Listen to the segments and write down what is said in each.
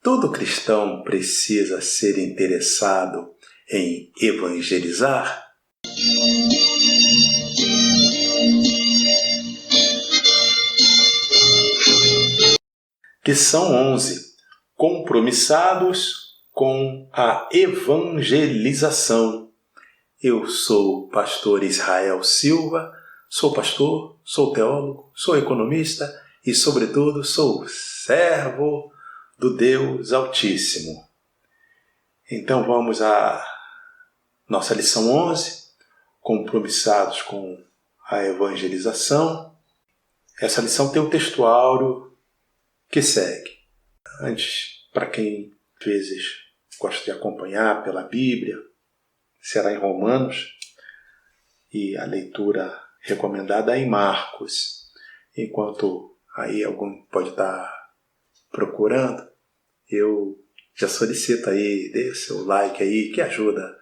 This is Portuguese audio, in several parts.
Todo cristão precisa ser interessado em evangelizar? Lição 11. Compromissados com a evangelização. Eu sou o pastor Israel Silva, sou pastor, sou teólogo, sou economista e, sobretudo, sou servo do Deus Altíssimo. Então vamos à nossa lição 11, compromissados com a evangelização. Essa lição tem um texto áureo que segue. Antes, para quem às vezes gosta de acompanhar pela Bíblia, será em Romanos, e a leitura recomendada é em Marcos. Enquanto aí algum pode estar procurando, eu já solicito aí, dê seu like aí, que ajuda.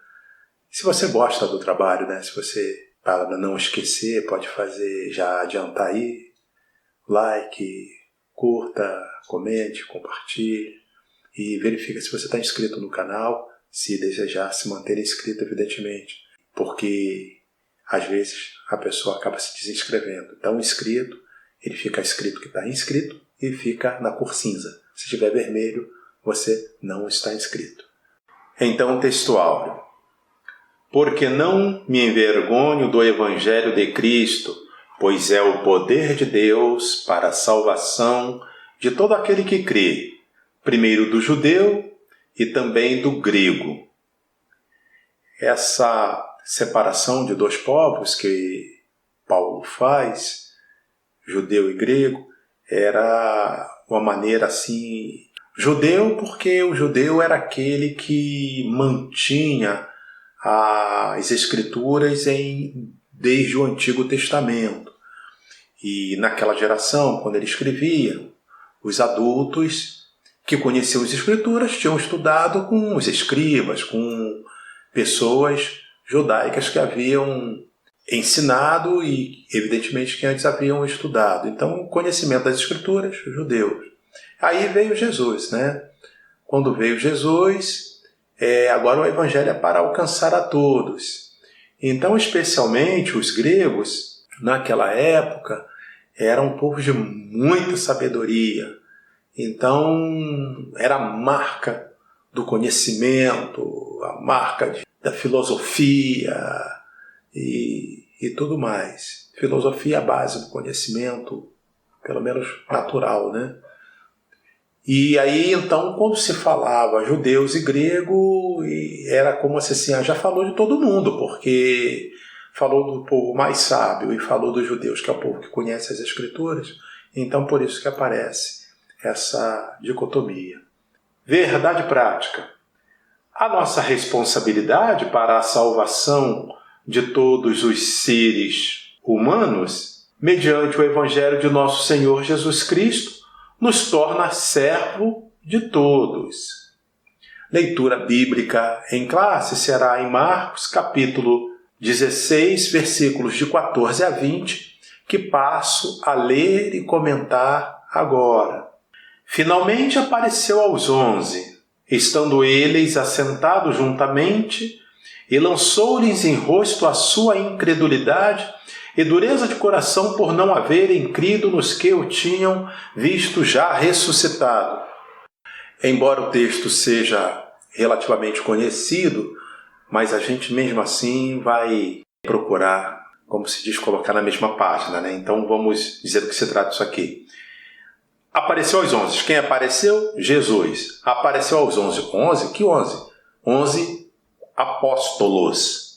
Se você gosta do trabalho, né? Se você, para não esquecer, pode fazer, já adiantar aí, like, curta, comente, compartilhe e verifica se você está inscrito no canal, se desejar se manter inscrito, evidentemente, porque às vezes a pessoa acaba se desinscrevendo. Então, inscrito, ele fica escrito que está inscrito e fica na cor cinza. Se estiver vermelho, você não está inscrito. Então, texto áureo. Porque não me envergonho do Evangelho de Cristo, pois é o poder de Deus para a salvação de todo aquele que crê, primeiro do judeu e também do grego. Essa separação de dois povos que Paulo faz, judeu e grego, era uma maneira assim... Judeu porque o judeu era aquele que mantinha as Escrituras desde o Antigo Testamento. E naquela geração, quando ele escrevia, os adultos que conheciam as Escrituras tinham estudado com os escribas, com pessoas judaicas que haviam ensinado e, evidentemente, que antes haviam estudado. Então, o conhecimento das Escrituras, judeus. Aí veio Jesus, né? Quando veio Jesus, agora o Evangelho é para alcançar a todos. Então, especialmente os gregos, naquela época, eram um povo de muita sabedoria. Então, era a marca do conhecimento, a marca da filosofia e tudo mais. Filosofia é a base do conhecimento, pelo menos natural, né? E aí, então, quando se falava judeus e grego, era como se assim, já falou de todo mundo, porque falou do povo mais sábio e falou dos judeus, que é o povo que conhece as Escrituras, então por isso que aparece essa dicotomia. Verdade prática. A nossa responsabilidade para a salvação de todos os seres humanos, mediante o Evangelho de nosso Senhor Jesus Cristo, nos torna servo de todos. Leitura bíblica em classe será em Marcos, capítulo 16, versículos de 14 a 20, que passo a ler e comentar agora. Finalmente apareceu aos 11, estando eles assentados juntamente, e lançou-lhes em rosto a sua incredulidade e dureza de coração por não haverem crido nos que o tinham visto já ressuscitado. Embora o texto seja relativamente conhecido, mas a gente mesmo assim vai procurar, como se diz, colocar na mesma página, né? Então vamos dizer do que se trata isso aqui. Apareceu aos 11. Quem apareceu? Jesus. Apareceu aos 11. 11? Que 11? 11 apóstolos.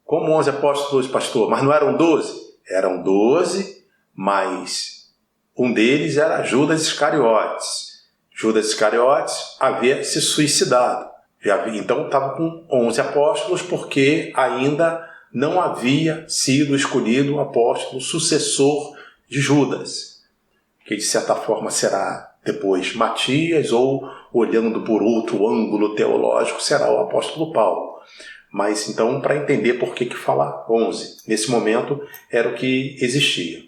Como 11 apóstolos, pastor? Mas não eram 12? Eram 12, mas um deles era Judas Iscariotes. Judas Iscariotes havia se suicidado. Então estava com 11 apóstolos porque ainda não havia sido escolhido um apóstolo sucessor de Judas, que de certa forma será depois Matias, ou, olhando por outro ângulo teológico, será o apóstolo Paulo. Mas então, para entender por que fala 11, nesse momento era o que existia.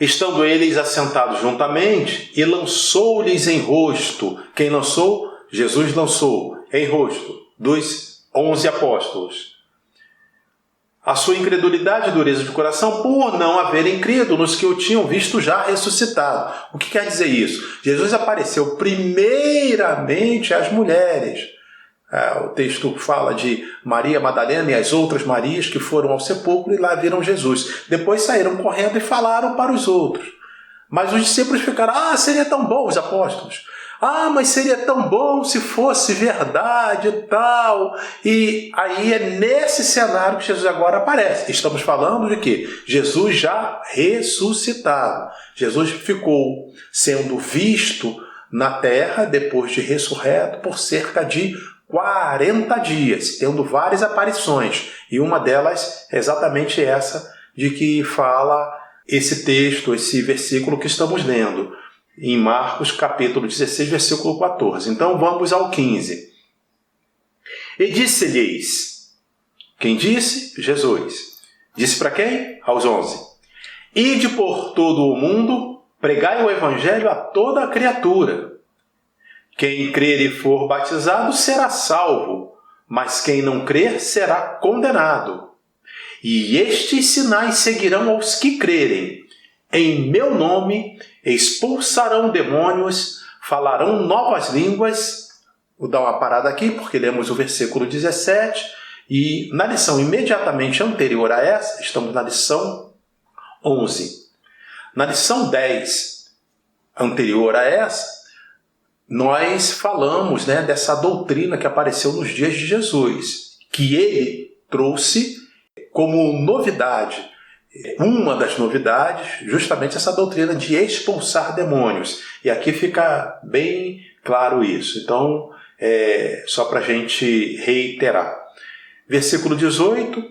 estando eles assentados juntamente, e lançou-lhes em rosto. Quem lançou? Jesus lançou em rosto dos 11 apóstolos a sua incredulidade e dureza de coração por não haverem crido nos que o tinham visto já ressuscitado. O que quer dizer isso? Jesus apareceu primeiramente às mulheres. O texto fala de Maria Madalena e as outras Marias que foram ao sepulcro e lá viram Jesus. Depois saíram correndo e falaram para os outros. Mas os discípulos ficaram, seria tão bom, os apóstolos. Mas seria tão bom se fosse verdade e tal. E aí é nesse cenário que Jesus agora aparece. Estamos falando de quê? Jesus já ressuscitado. Jesus ficou sendo visto na terra, depois de ressurreto, por cerca de 40 dias, tendo várias aparições. E uma delas é exatamente essa de que fala esse texto, esse versículo que estamos lendo. Em Marcos, capítulo 16, versículo 14. Então, vamos ao 15. E disse-lhes, quem disse? Jesus. Disse para quem? Aos 11. Ide por todo o mundo, pregai o evangelho a toda a criatura. Quem crer e for batizado será salvo, mas quem não crer será condenado. E estes sinais seguirão aos que crerem. Em meu nome expulsarão demônios, falarão novas línguas. Vou dar uma parada aqui, porque lemos o versículo 17. E na lição imediatamente anterior a essa, estamos na lição 11. Na lição 10, anterior a essa, nós falamos dessa doutrina que apareceu nos dias de Jesus, que ele trouxe como novidade. Uma das novidades, justamente essa doutrina de expulsar demônios. E aqui fica bem claro isso. Então, só para a gente reiterar. Versículo 18.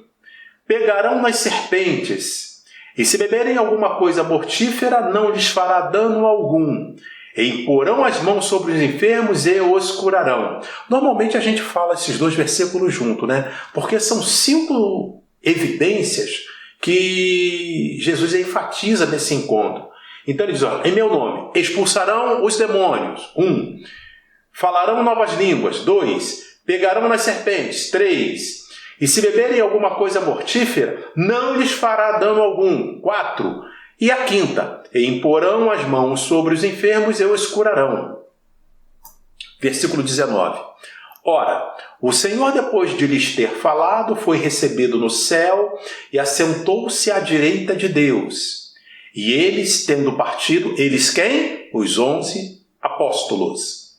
Pegarão nas serpentes, e se beberem alguma coisa mortífera, não lhes fará dano algum. E imporão as mãos sobre os enfermos e os curarão. Normalmente a gente fala esses dois versículos juntos, porque são 5 evidências que Jesus enfatiza nesse encontro. Então ele diz, em meu nome, expulsarão os demônios. 1. Falarão novas línguas. 2. Pegarão nas serpentes. 3. E se beberem alguma coisa mortífera, não lhes fará dano algum. 4. E a 5ª, e imporão as mãos sobre os enfermos e os curarão. Versículo 19. Ora, o Senhor, depois de lhes ter falado, foi recebido no céu e assentou-se à direita de Deus. E eles, tendo partido, eles quem? Os 11 apóstolos.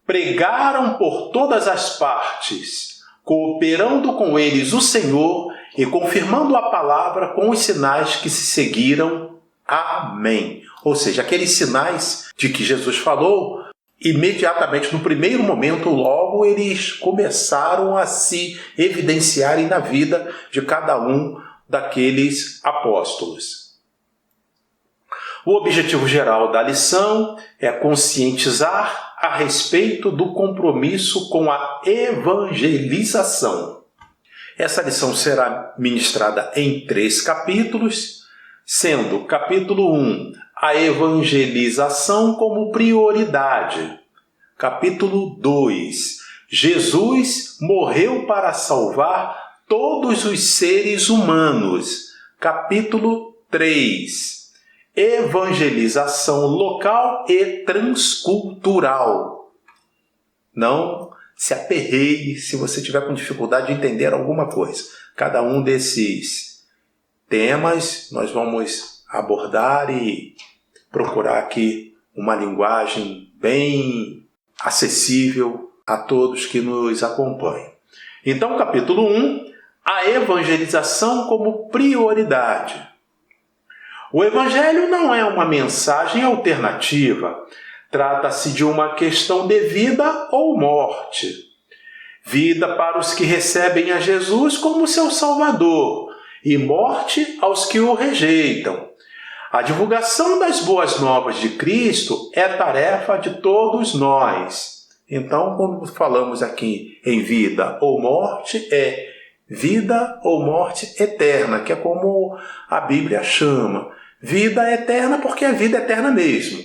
Pregaram por todas as partes, cooperando com eles o Senhor e confirmando a palavra com os sinais que se seguiram. Amém. Ou seja, aqueles sinais de que Jesus falou, imediatamente, no primeiro momento, logo eles começaram a se evidenciarem na vida de cada um daqueles apóstolos. O objetivo geral da lição é conscientizar a respeito do compromisso com a evangelização. Essa lição será ministrada em 3 capítulos, sendo capítulo 1, a evangelização como prioridade. Capítulo 2, Jesus morreu para salvar todos os seres humanos. Capítulo 3, evangelização local e transcultural. Não se aperreie se você tiver com dificuldade de entender alguma coisa. Cada um desses temas nós vamos abordar e procurar aqui uma linguagem bem acessível a todos que nos acompanham. Então, capítulo 1, a evangelização como prioridade. O evangelho não é uma mensagem alternativa. Trata-se de uma questão de vida ou morte. Vida para os que recebem a Jesus como seu Salvador e morte aos que o rejeitam. A divulgação das boas novas de Cristo é tarefa de todos nós. Então, quando falamos aqui em vida ou morte, é vida ou morte eterna, que é como a Bíblia chama. Vida eterna porque é vida eterna mesmo.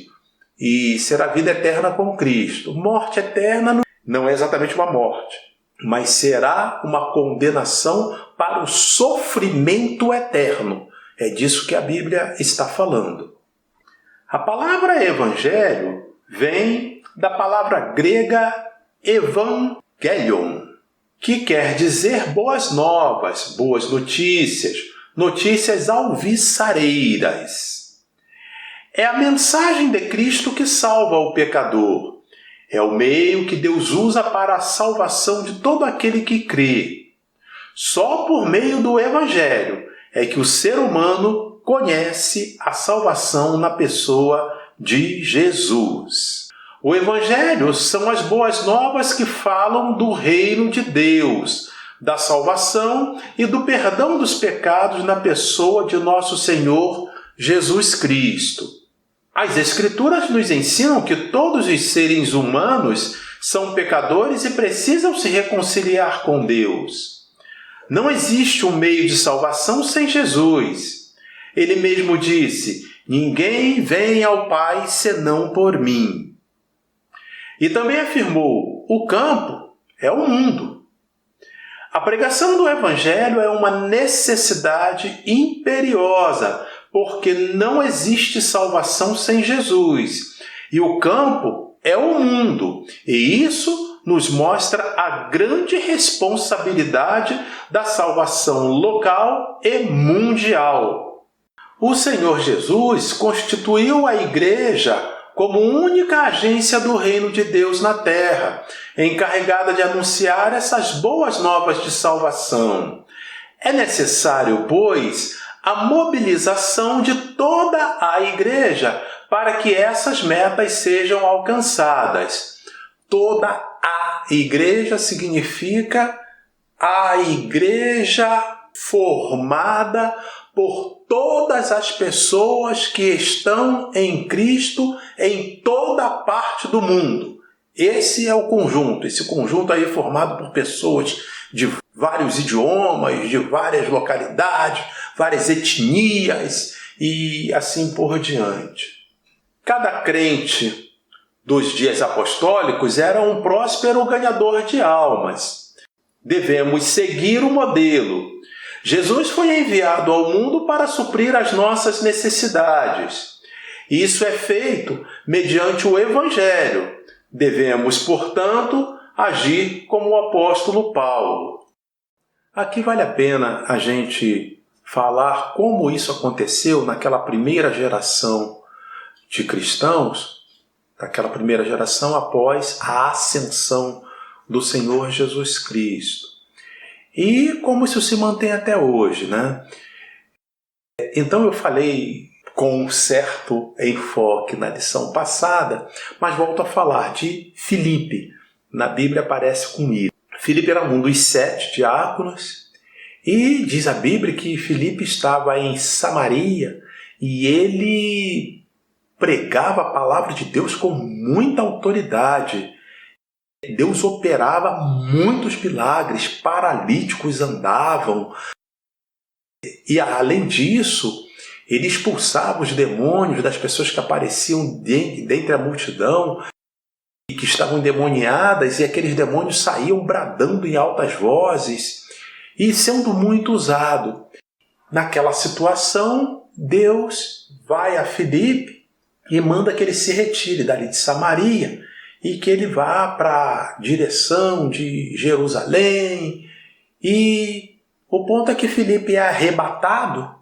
E será vida eterna com Cristo. Morte eterna não é exatamente uma morte, mas será uma condenação para o sofrimento eterno. É disso que a Bíblia está falando. A palavra evangelho vem da palavra grega evangelion, que quer dizer boas novas, boas notícias, notícias alvissareiras. É a mensagem de Cristo que salva o pecador. É o meio que Deus usa para a salvação de todo aquele que crê. Só por meio do Evangelho é que o ser humano conhece a salvação na pessoa de Jesus. O Evangelho são as boas novas que falam do reino de Deus, da salvação e do perdão dos pecados na pessoa de nosso Senhor Jesus Cristo. As Escrituras nos ensinam que todos os seres humanos são pecadores e precisam se reconciliar com Deus. Não existe um meio de salvação sem Jesus. Ele mesmo disse: ninguém vem ao Pai senão por mim. E também afirmou: o campo é o mundo. A pregação do Evangelho é uma necessidade imperiosa, porque não existe salvação sem Jesus. E o campo é o mundo. E isso nos mostra a grande responsabilidade da salvação local e mundial. O Senhor Jesus constituiu a Igreja como única agência do reino de Deus na terra, encarregada de anunciar essas boas novas de salvação. É necessário, pois, a mobilização de toda a Igreja para que essas metas sejam alcançadas. Toda a Igreja significa a Igreja formada por todas as pessoas que estão em Cristo em toda parte do mundo. Esse é o conjunto. Esse conjunto aí é formado por pessoas de vários idiomas, de várias localidades, várias etnias e assim por diante. Cada crente dos dias apostólicos era um próspero ganhador de almas. Devemos seguir o modelo. Jesus foi enviado ao mundo para suprir as nossas necessidades. Isso é feito mediante o Evangelho. Devemos, portanto, agir como o apóstolo Paulo. Aqui vale a pena a gente falar como isso aconteceu naquela primeira geração de cristãos, naquela primeira geração após a ascensão do Senhor Jesus Cristo. E como isso se mantém até hoje, né? Então eu falei com um certo enfoque na lição passada, mas volto a falar de Filipe. Na Bíblia aparece com isso. Filipe era um dos 7 diáconos e diz a Bíblia que Filipe estava em Samaria e ele pregava a palavra de Deus com muita autoridade. Deus operava muitos milagres, paralíticos andavam. E além disso, ele expulsava os demônios das pessoas que apareciam dentre a multidão e que estavam endemoniadas, e aqueles demônios saíam bradando em altas vozes e sendo muito usado. Naquela situação, Deus vai a Filipe e manda que ele se retire dali de Samaria e que ele vá para a direção de Jerusalém. E o ponto é que Filipe é arrebatado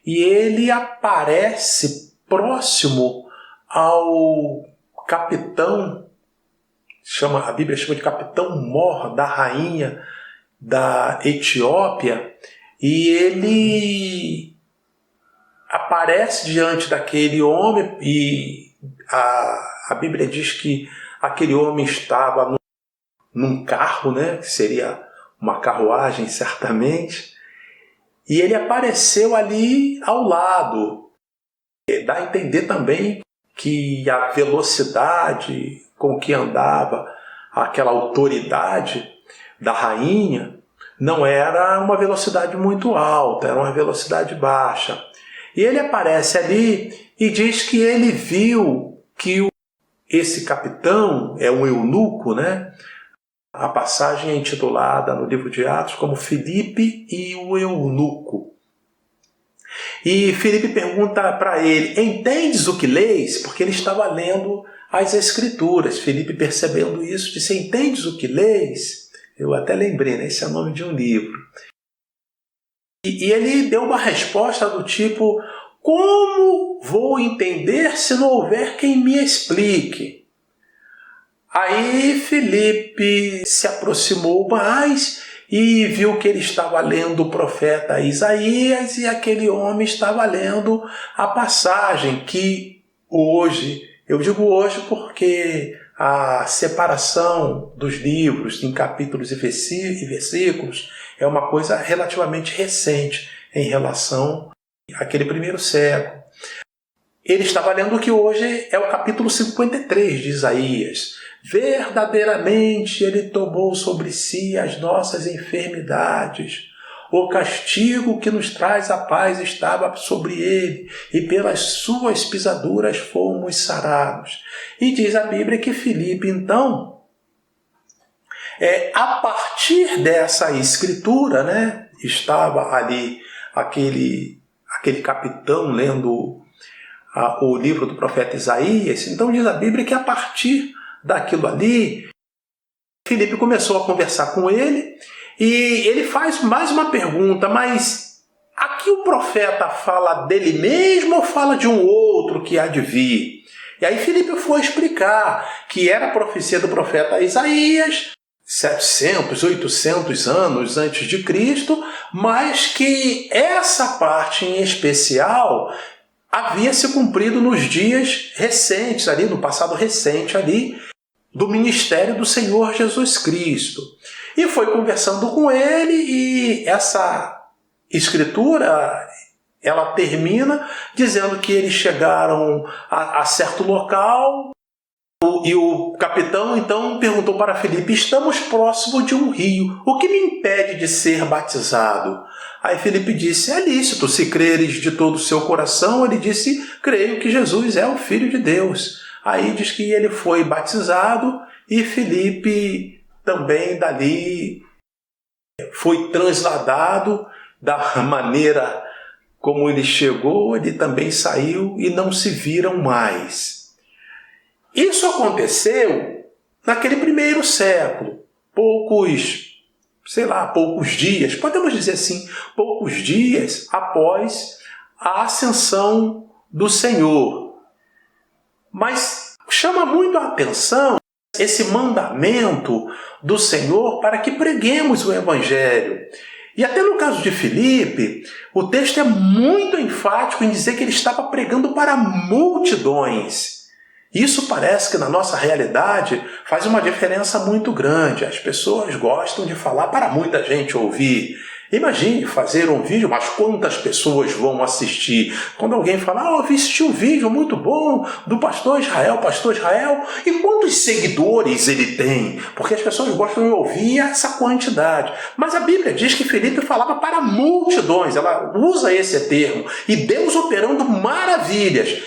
e ele aparece próximo ao capitão, a Bíblia chama de capitão mor da rainha da Etiópia, e ele aparece diante daquele homem e a Bíblia diz que aquele homem estava num carro, né, que seria uma carruagem certamente, e ele apareceu ali ao lado. Dá a entender também que a velocidade com que andava aquela autoridade da rainha não era uma velocidade muito alta, era uma velocidade baixa. E ele aparece ali e diz que ele viu que esse capitão é um eunuco, né? A passagem é intitulada no livro de Atos como Filipe e o eunuco. E Filipe pergunta para ele, entendes o que lês? Porque ele estava lendo as Escrituras. Filipe, percebendo isso, disse, entendes o que lês? Eu até lembrei, né? Esse é o nome de um livro. E ele deu uma resposta do tipo, como vou entender se não houver quem me explique? Aí Filipe se aproximou mais e viu que ele estava lendo o profeta Isaías e aquele homem estava lendo a passagem que hoje, eu digo hoje porque a separação dos livros em capítulos e versículos é uma coisa relativamente recente em relação àquele primeiro século. Ele estava lendo o que hoje é o capítulo 53 de Isaías. Verdadeiramente ele tomou sobre si as nossas enfermidades. O castigo que nos traz a paz estava sobre ele, e pelas suas pisaduras fomos sarados. E diz a Bíblia que Filipe, então, a partir dessa escritura, né, estava ali aquele capitão lendo o livro do profeta Isaías. Então diz a Bíblia que a partir daquilo ali, Filipe começou a conversar com ele e ele faz mais uma pergunta, mas aqui o profeta fala dele mesmo ou fala de um outro que há de vir? E aí Filipe foi explicar que era a profecia do profeta Isaías, 700, 800 anos antes de Cristo, mas que essa parte em especial havia se cumprido nos dias recentes, ali no passado recente, ali do ministério do Senhor Jesus Cristo. E foi conversando com ele e essa escritura, ela termina dizendo que eles chegaram a certo local e o capitão então perguntou para Filipe, estamos próximo de um rio, o que me impede de ser batizado? Aí Filipe disse, é lícito, se creres de todo o seu coração. Ele disse, creio que Jesus é o Filho de Deus. Aí diz que ele foi batizado e Filipe também dali foi transladado da maneira como ele chegou, ele também saiu e não se viram mais. Isso aconteceu naquele primeiro século, poucos dias, podemos dizer assim, poucos dias após a ascensão do Senhor. Mas chama muito a atenção esse mandamento do Senhor para que preguemos o Evangelho. E até no caso de Filipe, o texto é muito enfático em dizer que ele estava pregando para multidões. Isso parece que na nossa realidade faz uma diferença muito grande. As pessoas gostam de falar para muita gente ouvir. Imagine fazer um vídeo, mas quantas pessoas vão assistir? Quando alguém fala, eu assisti um vídeo muito bom do pastor Israel, e quantos seguidores ele tem? Porque as pessoas gostam de ouvir essa quantidade. Mas a Bíblia diz que Filipe falava para multidões, ela usa esse termo, e Deus operando maravilhas.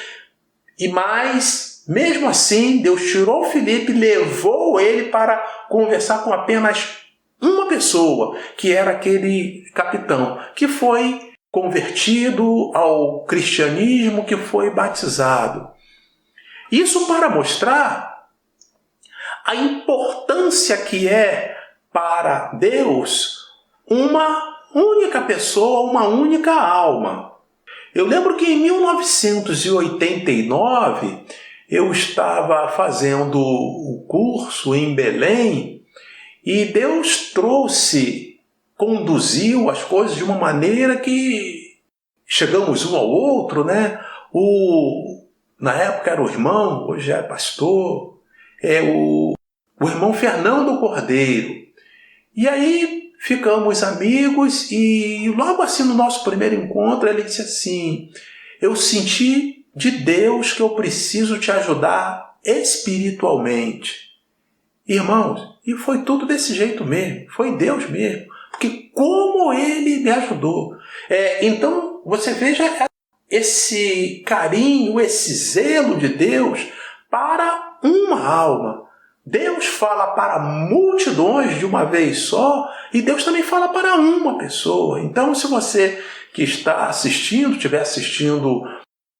Mesmo assim, Deus tirou Filipe, levou ele para conversar com apenas uma pessoa, que era aquele capitão, que foi convertido ao cristianismo, que foi batizado. Isso para mostrar a importância que é para Deus uma única pessoa, uma única alma. Eu lembro que em 1989, eu estava fazendo o curso em Belém e Deus conduziu as coisas de uma maneira que chegamos um ao outro, né? Na época era o irmão, hoje é pastor, o irmão Fernando Cordeiro. E aí ficamos amigos e logo assim no nosso primeiro encontro ele disse assim, eu senti de Deus que eu preciso te ajudar espiritualmente. Irmãos, e foi tudo desse jeito mesmo, foi Deus mesmo, porque como Ele me ajudou. Então, você veja esse carinho, esse zelo de Deus para uma alma. Deus fala para multidões de uma vez só e Deus também fala para uma pessoa. Então, se você que está assistindo, estiver assistindo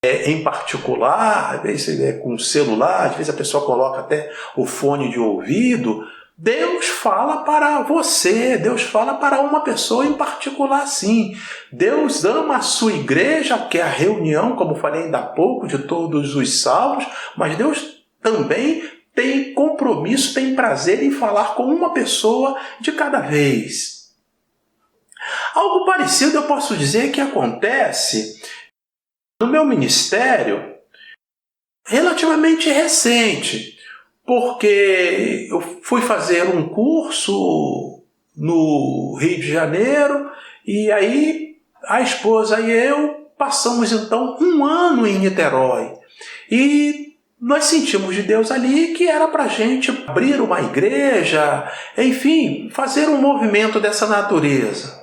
em particular, às vezes com o celular, às vezes a pessoa coloca até o fone de ouvido, Deus fala para você, Deus fala para uma pessoa em particular, sim. Deus ama a sua igreja, que é a reunião, como falei ainda há pouco, de todos os salvos, mas Deus também tem compromisso, tem prazer em falar com uma pessoa de cada vez. Algo parecido eu posso dizer que acontece no meu ministério relativamente recente, porque eu fui fazer um curso no Rio de Janeiro e aí a esposa e eu passamos então um ano em Niterói. E nós sentimos de Deus ali que era para a gente abrir uma igreja, enfim, fazer um movimento dessa natureza.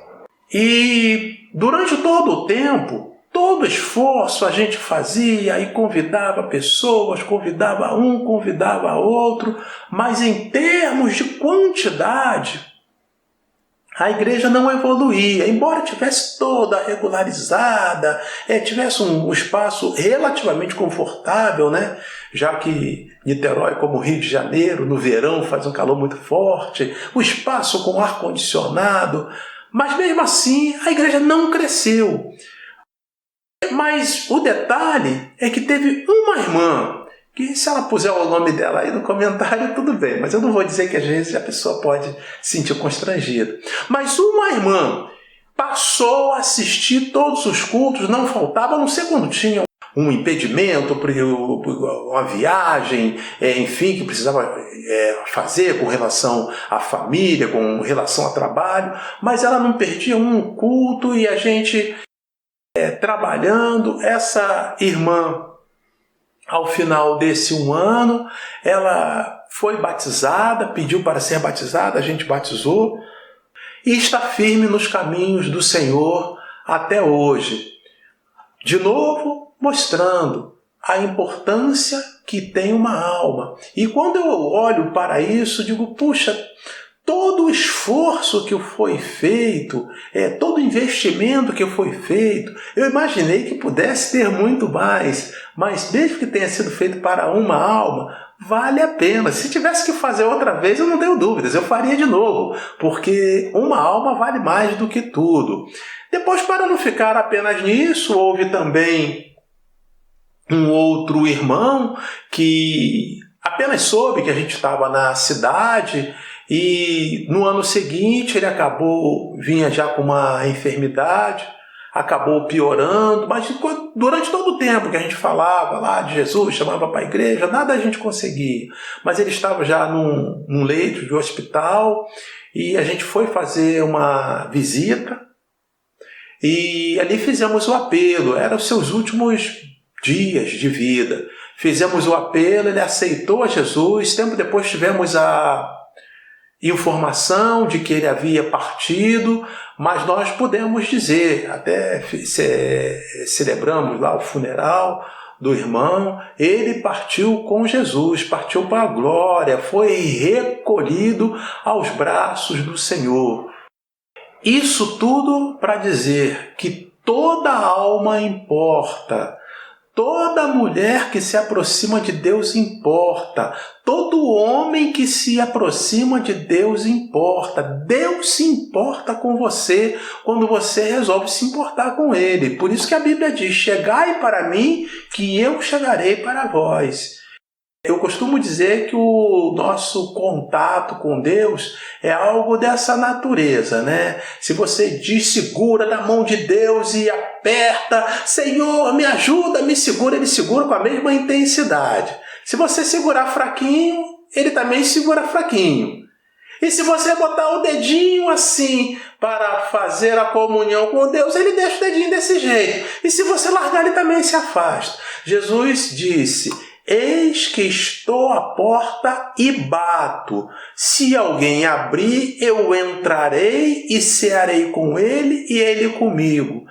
E durante todo o tempo, todo esforço a gente fazia e convidava pessoas, convidava um, convidava outro, mas em termos de quantidade, a igreja não evoluía, embora tivesse toda regularizada, tivesse um espaço relativamente confortável, né? Já que Niterói, como Rio de Janeiro, no verão faz um calor muito forte, o espaço com ar-condicionado, mas mesmo assim a igreja não cresceu. Mas o detalhe é que teve uma irmã, que se ela puser o nome dela aí no comentário, tudo bem, mas eu não vou dizer que às vezes a pessoa pode se sentir constrangida. Mas uma irmã passou a assistir todos os cultos, não faltava, não sei quando tinha um impedimento, uma viagem, enfim, que precisava fazer com relação à família, com relação ao trabalho, mas ela não perdia um culto e a gente trabalhando. Essa irmã, ao final desse um ano, ela foi batizada, pediu para ser batizada, a gente batizou, e está firme nos caminhos do Senhor até hoje. De novo, mostrando a importância que tem uma alma. E quando eu olho para isso, digo, puxa, todo o esforço que foi feito, todo o investimento que foi feito, eu imaginei que pudesse ter muito mais, mas desde que tenha sido feito para uma alma, vale a pena. Se tivesse que fazer outra vez, eu não tenho dúvidas, eu faria de novo, porque uma alma vale mais do que tudo. Depois, para não ficar apenas nisso, houve também um outro irmão que apenas soube que a gente estava na cidade e no ano seguinte ele vinha já com uma enfermidade, acabou piorando, mas durante todo o tempo que a gente falava lá de Jesus, chamava para a igreja, nada a gente conseguia. Mas ele estava já num leito de hospital e a gente foi fazer uma visita e ali fizemos o apelo, eram os seus últimos dias de vida. Fizemos o apelo, ele aceitou a Jesus, tempo depois tivemos a informação de que ele havia partido, mas nós podemos dizer, até celebramos lá o funeral do irmão, ele partiu com Jesus, partiu para a glória, foi recolhido aos braços do Senhor. Isso tudo para dizer que toda alma importa. Toda mulher que se aproxima de Deus importa. Todo homem que se aproxima de Deus importa. Deus se importa com você quando você resolve se importar com Ele. Por isso que a Bíblia diz, chegai para mim que eu chegarei para vós. Eu costumo dizer que o nosso contato com Deus é algo dessa natureza, né? Se você segura na mão de Deus e aperta, Senhor, me ajuda, me segura, ele segura com a mesma intensidade. Se você segurar fraquinho, ele também segura fraquinho. E se você botar o dedinho assim para fazer a comunhão com Deus, ele deixa o dedinho desse jeito. E se você largar, ele também se afasta. Jesus disse, eis que estou à porta e bato. Se alguém abrir, eu entrarei e cearei com ele e ele comigo.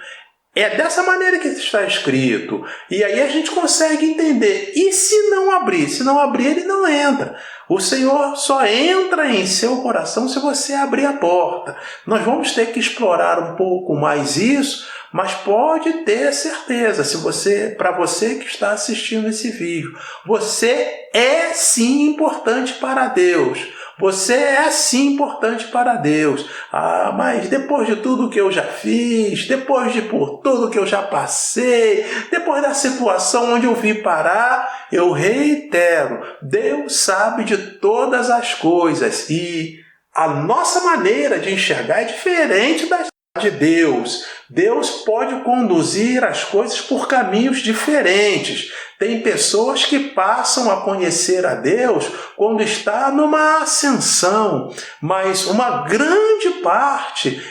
É dessa maneira que está escrito. E aí a gente consegue entender. E se não abrir? Se não abrir, ele não entra. O Senhor só entra em seu coração se você abrir a porta. Nós vamos ter que explorar um pouco mais isso, mas pode ter certeza, para você que está assistindo esse vídeo, você é sim importante para Deus. Você é sim importante para Deus. Mas depois de tudo que eu já fiz, depois de por tudo que eu já passei, depois da situação onde eu vim parar, eu reitero, Deus sabe de todas as coisas e a nossa maneira de enxergar é diferente da de Deus. Deus pode conduzir as coisas por caminhos diferentes. Tem pessoas que passam a conhecer a Deus quando está numa ascensão, mas uma grande parte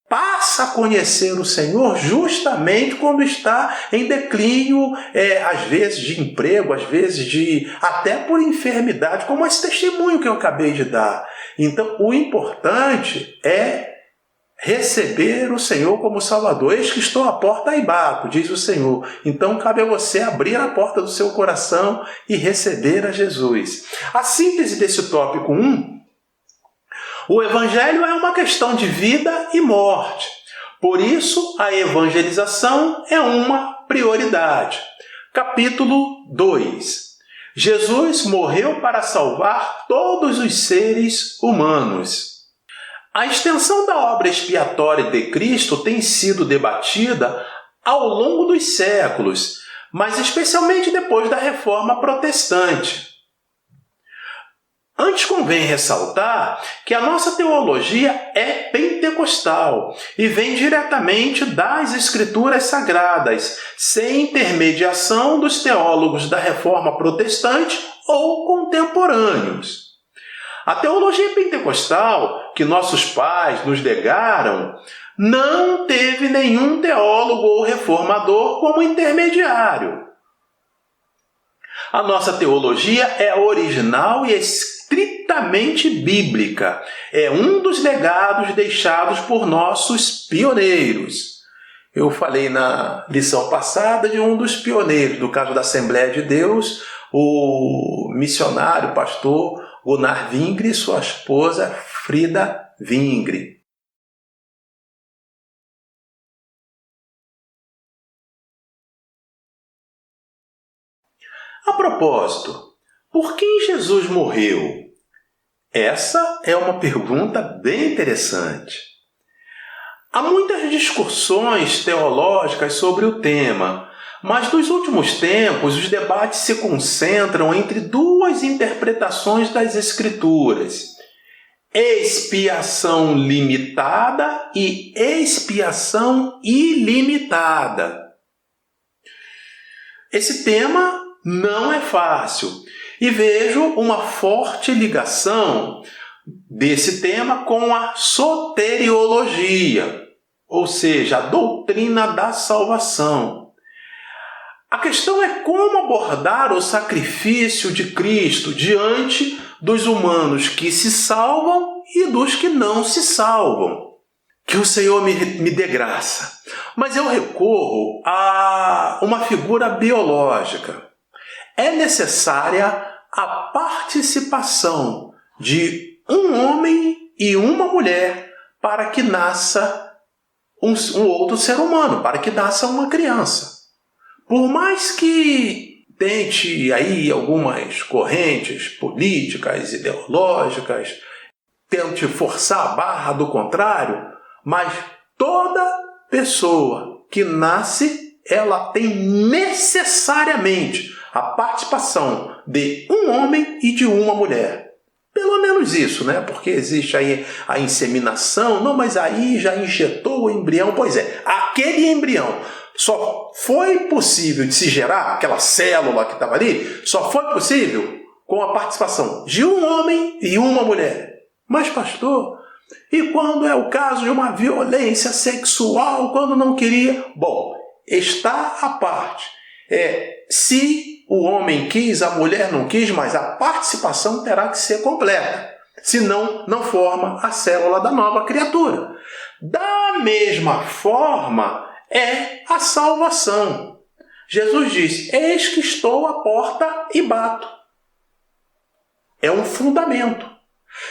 passa a conhecer o Senhor justamente quando está em declínio, às vezes de emprego, às vezes até por enfermidade, como esse testemunho que eu acabei de dar. Então, o importante é receber o Senhor como Salvador. Eis que estou à porta e bato, diz o Senhor. Então cabe a você abrir a porta do seu coração e receber a Jesus. A síntese desse tópico 1, o Evangelho é uma questão de vida e morte. Por isso, a evangelização é uma prioridade. Capítulo 2. Jesus morreu para salvar todos os seres humanos. A extensão da obra expiatória de Cristo tem sido debatida ao longo dos séculos, mas especialmente depois da Reforma Protestante. Antes convém ressaltar que a nossa teologia é pentecostal e vem diretamente das Escrituras Sagradas, sem intermediação dos teólogos da Reforma Protestante ou contemporâneos. A teologia pentecostal que nossos pais nos legaram não teve nenhum teólogo ou reformador como intermediário. A nossa teologia é original e estritamente bíblica. É um dos legados deixados por nossos pioneiros. Eu falei na lição passada de um dos pioneiros, do caso da Assembleia de Deus, o missionário, pastor Gunnar Vingre e sua esposa Frida Vingre. A propósito, por quem Jesus morreu? Essa é uma pergunta bem interessante. Há muitas discussões teológicas sobre o tema, mas nos últimos tempos os debates se concentram entre duas interpretações das Escrituras: expiação limitada e expiação ilimitada. Esse tema não é fácil e vejo uma forte ligação desse tema com a soteriologia, ou seja, a doutrina da salvação. A questão é como abordar o sacrifício de Cristo diante dos humanos que se salvam e dos que não se salvam. Que o Senhor me dê graça. Mas eu recorro a uma figura biológica. É necessária a participação de um homem e uma mulher para que nasça um outro ser humano, para que nasça uma criança. Por mais que tente aí algumas correntes políticas, ideológicas, tente forçar a barra do contrário, mas toda pessoa que nasce, ela tem necessariamente a participação de um homem e de uma mulher. Pelo menos isso, né? Porque existe aí a inseminação. Não, mas aí já injetou o embrião. Pois é, aquele embrião só foi possível de se gerar, aquela célula que estava ali, só foi possível com a participação de um homem e uma mulher. Mas, pastor, e quando é o caso de uma violência sexual, quando não queria? Bom, está à parte. Se o homem quis, a mulher não quis, mas a participação terá que ser completa. Senão, não forma a célula da nova criatura. Da mesma forma, é a salvação. Jesus diz: eis que estou à porta e bato. É um fundamento.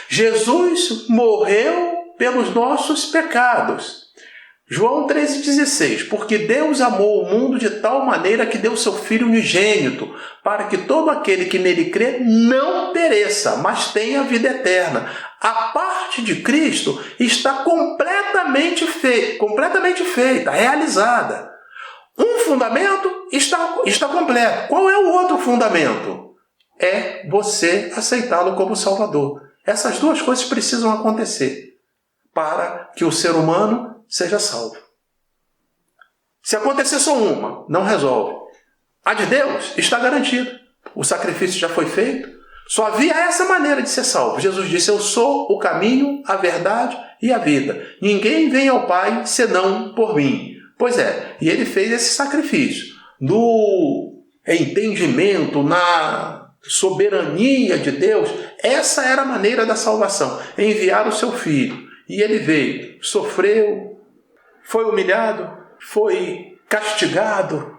Jesus morreu pelos nossos pecados. João 13,16, porque Deus amou o mundo de tal maneira que deu seu Filho unigênito, para que todo aquele que nele crê não pereça, mas tenha vida eterna. A parte de Cristo está completamente feita, realizada. Um fundamento está completo. Qual é o outro fundamento? É você aceitá-lo como Salvador. Essas duas coisas precisam acontecer para que o ser humano seja salvo. Se acontecer só uma, não resolve. A de Deus está garantida. O sacrifício já foi feito. Só havia essa maneira de ser salvo. Jesus disse: eu sou o caminho, a verdade e a vida. Ninguém vem ao Pai senão por mim. Pois é, e ele fez esse sacrifício. No entendimento, na soberania de Deus, essa era a maneira da salvação. Enviar o seu Filho. E ele veio, sofreu, foi humilhado, foi castigado,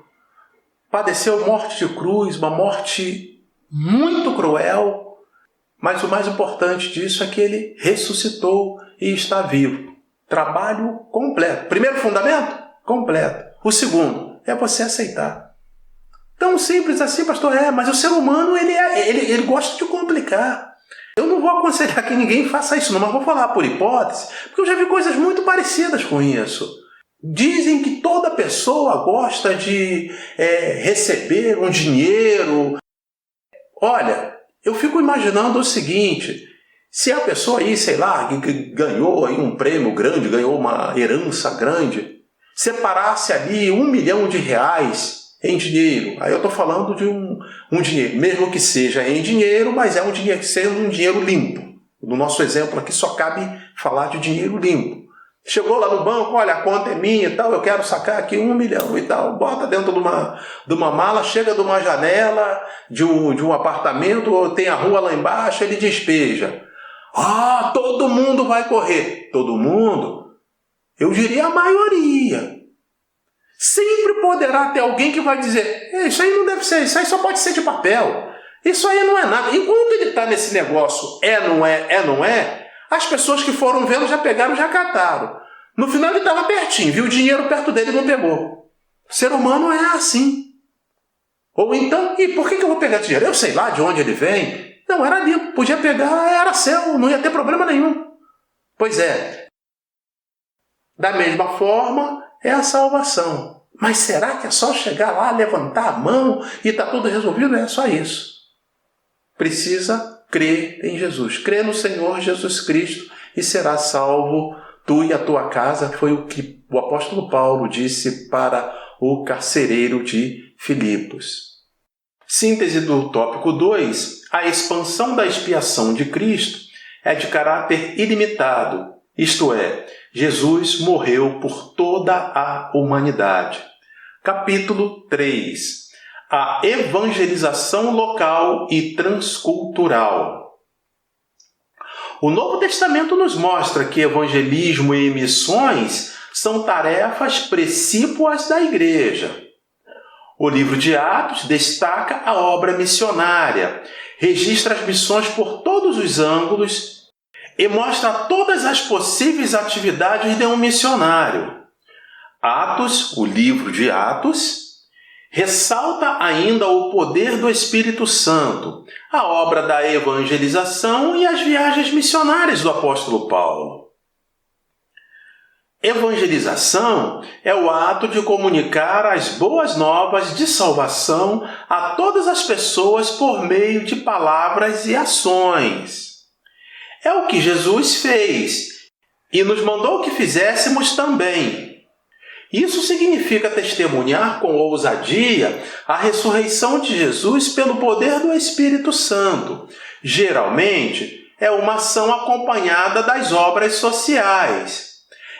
padeceu morte de cruz, uma morte muito cruel, mas o mais importante disso é que ele ressuscitou e está vivo. Trabalho completo. Primeiro fundamento? Completo. O segundo é você aceitar. Tão simples assim, pastor, mas o ser humano ele gosta de complicar. Eu não vou aconselhar que ninguém faça isso, não, mas vou falar por hipótese, porque eu já vi coisas muito parecidas com isso. Dizem que toda pessoa gosta de receber um dinheiro. Olha, eu fico imaginando o seguinte: se a pessoa aí, sei lá, ganhou aí um prêmio grande, ganhou uma herança grande, separasse ali R$1 milhão em dinheiro. Aí eu estou falando de um dinheiro, mesmo que seja em dinheiro, mas é um dinheiro que seja um dinheiro limpo. No nosso exemplo aqui só cabe falar de dinheiro limpo. Chegou lá no banco, olha, a conta é minha e tal, eu quero sacar aqui R$1 milhão e tal. Bota dentro de uma mala, chega de uma janela de um apartamento, tem a rua lá embaixo, ele despeja. Ah, todo mundo vai correr. Todo mundo? Eu diria a maioria. Sempre poderá ter alguém que vai dizer: isso aí não deve ser, isso aí só pode ser de papel. Isso aí não é nada. Enquanto ele está nesse negócio, não é, as pessoas que foram vendo já pegaram, já cataram. No final ele estava pertinho, viu o dinheiro perto dele e não pegou. O ser humano é assim. Ou então, e por que eu vou pegar esse dinheiro? Eu sei lá de onde ele vem. Não, era limpo, podia pegar, era seu, não ia ter problema nenhum. Pois é. Da mesma forma, é a salvação. Mas será que é só chegar lá, levantar a mão e está tudo resolvido? É só isso. Precisa crer em Jesus. Crê no Senhor Jesus Cristo e será salvo tu e a tua casa. Foi o que o apóstolo Paulo disse para o carcereiro de Filipos. Síntese do tópico 2. A expansão da expiação de Cristo é de caráter ilimitado. Isto é, Jesus morreu por toda a humanidade. Capítulo 3. A evangelização local e transcultural. O Novo Testamento nos mostra que evangelismo e missões são tarefas precípuas da Igreja. O livro de Atos destaca a obra missionária, registra as missões por todos os ângulos e mostra todas as possíveis atividades de um missionário. Atos, o livro de Atos, ressalta ainda o poder do Espírito Santo, a obra da evangelização e as viagens missionárias do apóstolo Paulo. Evangelização é o ato de comunicar as boas novas de salvação a todas as pessoas por meio de palavras e ações. É o que Jesus fez e nos mandou que fizéssemos também. Isso significa testemunhar com ousadia a ressurreição de Jesus pelo poder do Espírito Santo. Geralmente, é uma ação acompanhada das obras sociais.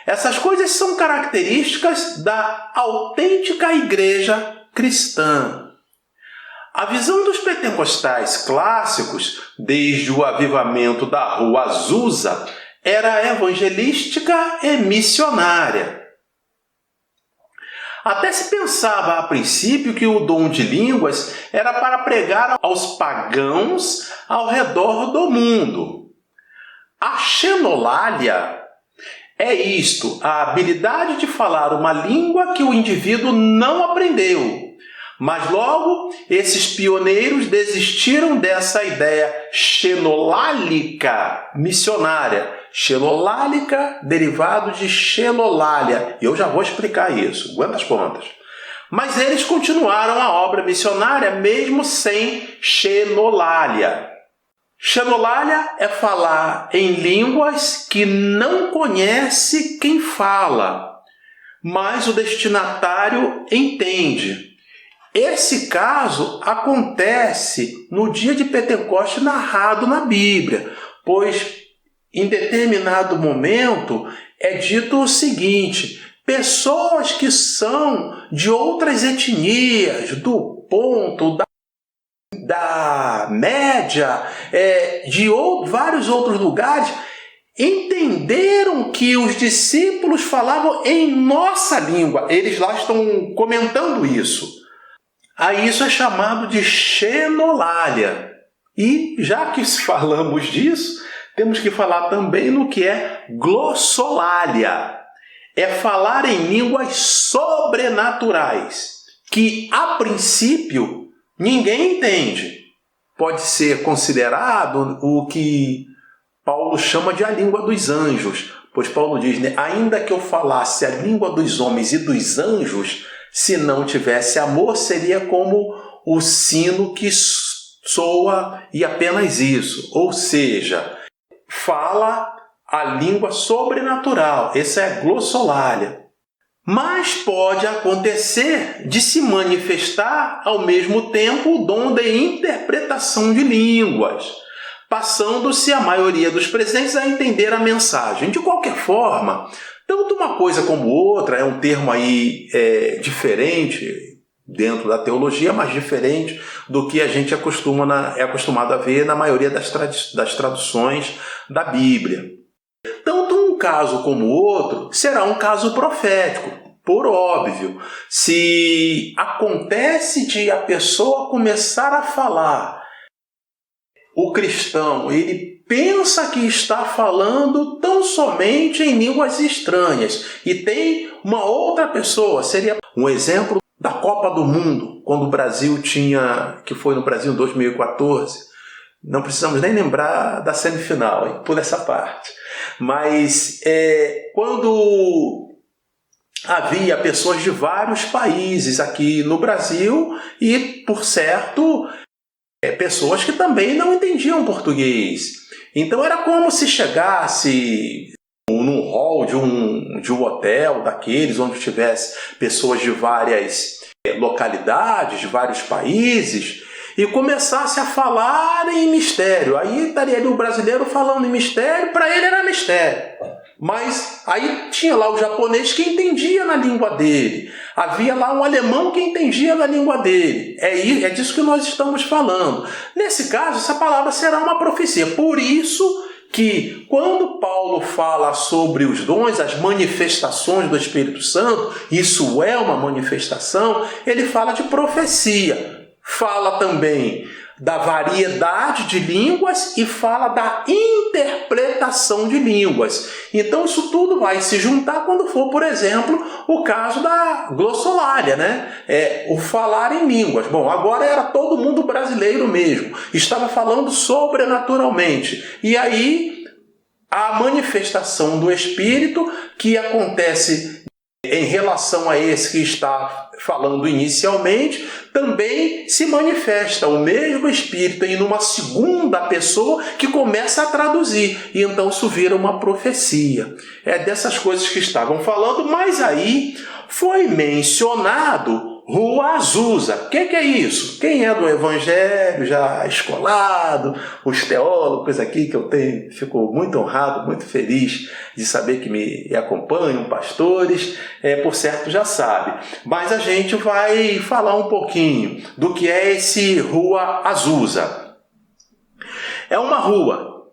Essas coisas são características da autêntica igreja cristã. A visão dos pentecostais clássicos, desde o avivamento da Rua Azusa, era evangelística e missionária. Até se pensava a princípio que o dom de línguas era para pregar aos pagãos ao redor do mundo. A xenolalia é isto, a habilidade de falar uma língua que o indivíduo não aprendeu. Mas logo, esses pioneiros desistiram dessa ideia xenolálica missionária. Xenolálica, derivado de xenolalia. E eu já vou explicar isso, aguenta as pontas. Mas eles continuaram a obra missionária mesmo sem xenolalia. Xenolalia é falar em línguas que não conhece quem fala, mas o destinatário entende. Esse caso acontece no dia de Pentecostes narrado na Bíblia, pois em determinado momento é dito o seguinte: pessoas que são de outras etnias, do Ponto, da Média, de vários outros lugares, entenderam que os discípulos falavam em nossa língua. Eles lá estão comentando isso. Aí isso é chamado de xenolalia. E já que falamos disso, temos que falar também no que é glossolalia. É falar em línguas sobrenaturais, que a princípio ninguém entende. Pode ser considerado o que Paulo chama de a língua dos anjos, pois Paulo diz, né, ainda que eu falasse a língua dos homens e dos anjos, se não tivesse amor, seria como o sino que soa e apenas isso. Ou seja, fala a língua sobrenatural. Essa é a glossolalia. Mas pode acontecer de se manifestar ao mesmo tempo o dom de interpretação de línguas, passando-se a maioria dos presentes a entender a mensagem. De qualquer forma, tanto uma coisa como outra, é um termo aí diferente dentro da teologia, mas diferente do que a gente é acostumado a ver na maioria das traduções da Bíblia. Tanto um caso como o outro será um caso profético, por óbvio. Se acontece de a pessoa começar a falar, o cristão, ele pensa que está falando tão somente em línguas estranhas e tem uma outra pessoa, seria um exemplo da Copa do Mundo, quando o Brasil que foi no Brasil em 2014, não precisamos nem lembrar da semifinal, hein, por essa parte, mas quando havia pessoas de vários países aqui no Brasil e, por certo, pessoas que também não entendiam português. Então era como se chegasse num hall de um hotel daqueles onde tivesse pessoas de várias localidades, de vários países, e começasse a falar em mistério. Aí estaria ali o brasileiro falando em mistério, para ele era mistério. Mas aí tinha lá o japonês que entendia na língua dele. Havia lá um alemão que entendia na língua dele. É disso que nós estamos falando. Nesse caso, essa palavra será uma profecia. Por isso que quando Paulo fala sobre os dons, as manifestações do Espírito Santo, isso é uma manifestação, ele fala de profecia. Fala também da variedade de línguas e fala da interpretação de línguas. Então isso tudo vai se juntar quando for, por exemplo, o caso da glossolalia, né? O falar em línguas. Bom, agora era todo mundo brasileiro mesmo. Estava falando sobrenaturalmente. E aí a manifestação do Espírito que acontece em relação a esse que está falando inicialmente, também se manifesta o mesmo Espírito em uma segunda pessoa que começa a traduzir. E então isso vira uma profecia. É dessas coisas que estavam falando, mas aí foi mencionado Rua Azusa. O que é isso? Quem é do Evangelho, já escolado, os teólogos aqui que eu tenho, fico muito honrado, muito feliz de saber que me acompanham, pastores, por certo já sabe. Mas a gente vai falar um pouquinho do que é esse Rua Azusa. É uma rua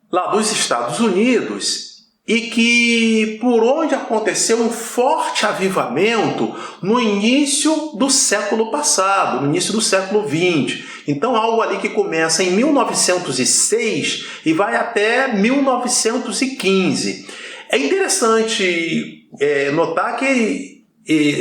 lá dos Estados Unidos e que por onde aconteceu um forte avivamento no início do século passado, no início do século XX. Então, algo ali que começa em 1906 e vai até 1915. É interessante notar que,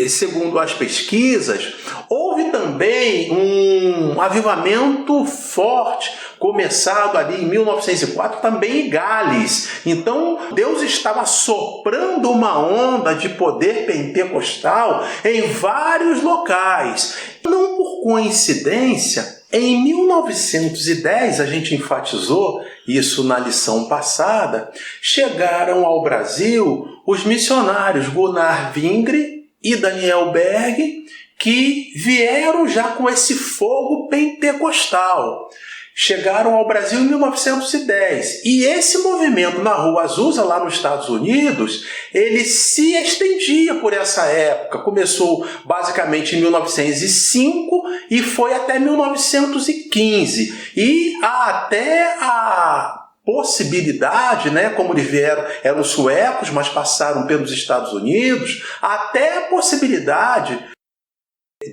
segundo as pesquisas, houve também um avivamento forte, começado ali em 1904, também em Gales. Então, Deus estava soprando uma onda de poder pentecostal em vários locais. Não por coincidência, em 1910, a gente enfatizou isso na lição passada, chegaram ao Brasil os missionários Gunnar Vingre e Daniel Berg, que vieram já com esse fogo pentecostal. Chegaram ao Brasil em 1910. E esse movimento na Rua Azusa, lá nos Estados Unidos, ele se estendia por essa época. Começou basicamente em 1905 e foi até 1915. E até a possibilidade, como eles vieram, eram suecos, mas passaram pelos Estados Unidos, até a possibilidade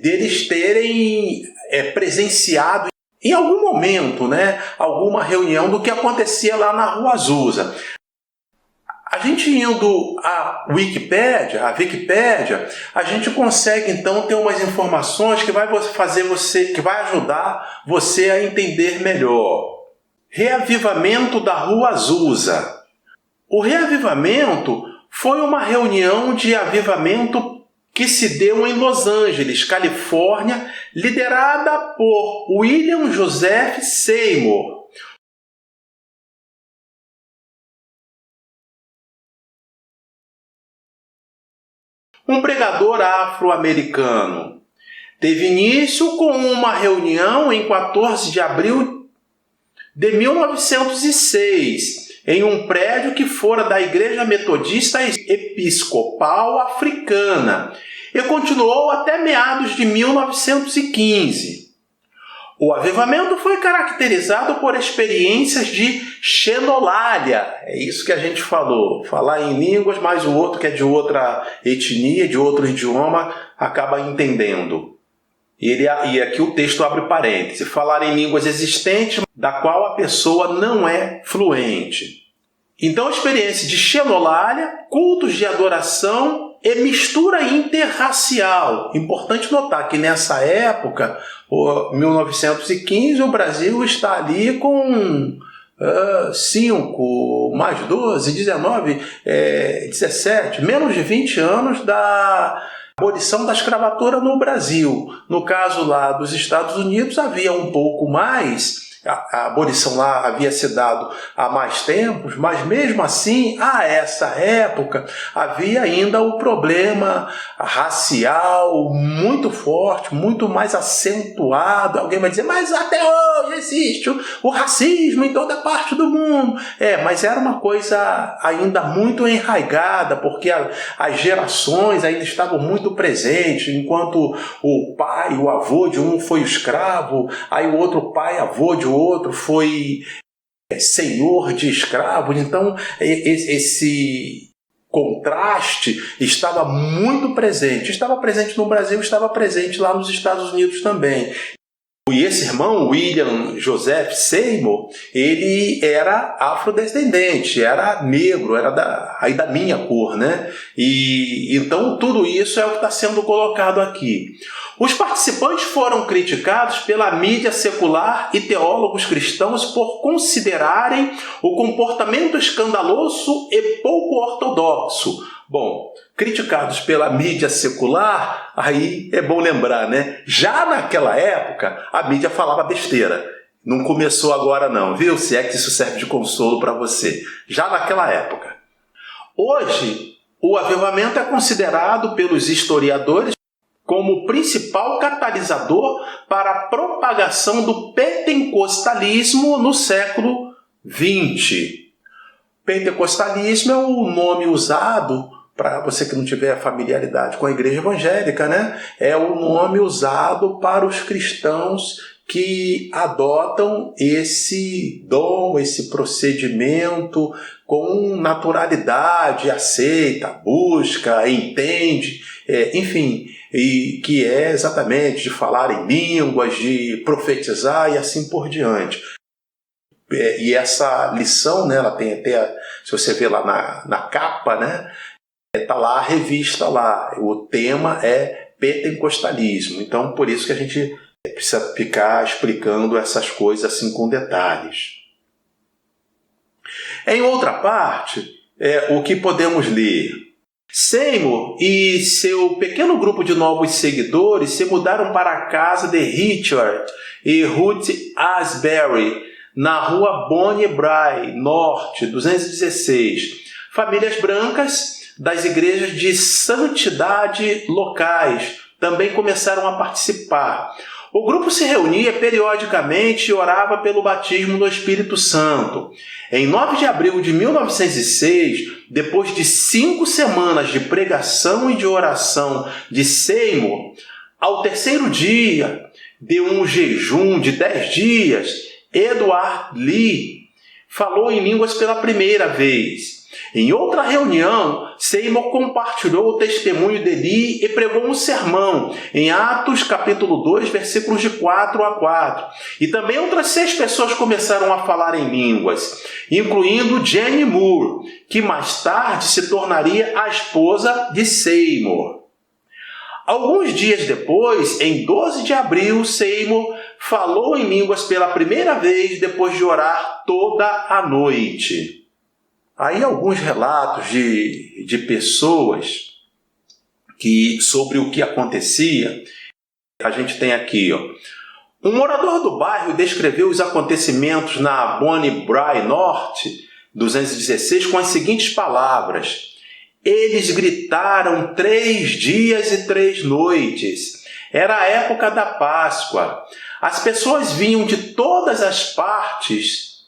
deles terem presenciado em algum momento, alguma reunião do que acontecia lá na Rua Azusa. A gente indo à Wikipédia, a gente consegue então ter umas informações que vai ajudar você a entender melhor. Reavivamento da Rua Azusa. O reavivamento foi uma reunião de avivamento que se deu em Los Angeles, Califórnia, liderada por William Joseph Seymour. Um pregador afro-americano. Teve início com uma reunião em 14 de abril de 1906, em um prédio que fora da Igreja Metodista Episcopal Africana, e continuou até meados de 1915. O avivamento foi caracterizado por experiências de xenolalia. É isso que a gente falou. Falar em línguas, mas o outro que é de outra etnia, de outro idioma, acaba entendendo. E aqui o texto abre parênteses. Falar em línguas existentes, da qual a pessoa não é fluente. Então, a experiência de xenolalia, cultos de adoração e mistura interracial. Importante notar que nessa época, 1915, o Brasil está ali com 5 mais 12, 19, 17, menos de 20 anos da abolição da escravatura no Brasil. No caso lá dos Estados Unidos, havia um pouco mais. A abolição lá havia se dado há mais tempos, mas mesmo assim, a essa época, havia ainda o problema racial muito forte, muito mais acentuado. Alguém vai dizer, mas até hoje existe o racismo em toda parte do mundo. Mas era uma coisa ainda muito enraigada, porque as gerações ainda estavam muito presentes, enquanto o pai, o avô de um foi escravo, aí o outro pai, avô de outro foi senhor de escravos. Então esse contraste estava muito presente. Estava presente no Brasil, estava presente lá nos Estados Unidos também. E esse irmão, William Joseph Seymour, ele era afrodescendente, era negro, era da minha cor, E então tudo isso é o que está sendo colocado aqui. Os participantes foram criticados pela mídia secular e teólogos cristãos por considerarem o comportamento escandaloso e pouco ortodoxo. Bom, criticados pela mídia secular, aí é bom lembrar, Já naquela época, a mídia falava besteira. Não começou agora não, viu? Se é que isso serve de consolo para você. Já naquela época. Hoje, o avivamento é considerado pelos historiadores como o principal catalisador para a propagação do pentecostalismo no século XX. Pentecostalismo é o nome usado, para você que não tiver familiaridade com a igreja evangélica, É o nome usado para os cristãos que adotam esse dom, esse procedimento com naturalidade, aceita, busca, entende, enfim, e que é exatamente de falar em línguas, de profetizar e assim por diante. E essa lição, né, ela tem até, se você ver lá na capa, né, está lá a revista lá, o tema é pentecostalismo. Então, por isso que a gente precisa ficar explicando essas coisas assim com detalhes. Em outra parte, o que podemos ler? Seymour e seu pequeno grupo de novos seguidores se mudaram para a casa de Richard e Ruth Asbury, na rua Bonnie Brae, Norte, 216. Famílias brancas das igrejas de santidade locais também começaram a participar. O grupo se reunia periodicamente e orava pelo batismo do Espírito Santo. Em 9 de abril de 1906, depois de 5 semanas de pregação e de oração de Seymour, ao terceiro dia de um jejum de 10 dias, Edward Lee falou em línguas pela primeira vez. Em outra reunião, Seymour compartilhou o testemunho de Lee e pregou um sermão em Atos capítulo 2, versículos de 4 a 4. E também outras 6 pessoas começaram a falar em línguas, incluindo Jenny Moore, que mais tarde se tornaria a esposa de Seymour. Alguns dias depois, em 12 de abril, Seymour falou em línguas pela primeira vez depois de orar toda a noite. Aí alguns relatos de pessoas sobre o que acontecia. A gente tem aqui, um morador do bairro descreveu os acontecimentos na Bonnie Brae Norte, 216, com as seguintes palavras: eles gritaram 3 dias e 3 noites. Era a época da Páscoa. As pessoas vinham de todas as partes.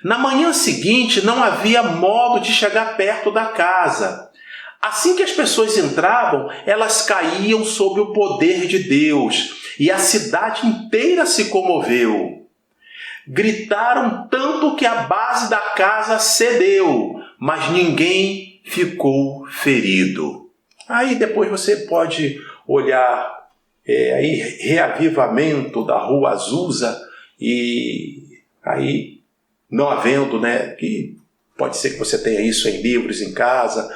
Na manhã seguinte, não havia modo de chegar perto da casa. Assim que as pessoas entravam, elas caíam sob o poder de Deus, e a cidade inteira se comoveu. Gritaram tanto que a base da casa cedeu, mas ninguém ficou ferido. Aí depois você pode olhar aí, reavivamento da Rua Azusa, e aí não havendo, né, que pode ser que você tenha isso em livros em casa,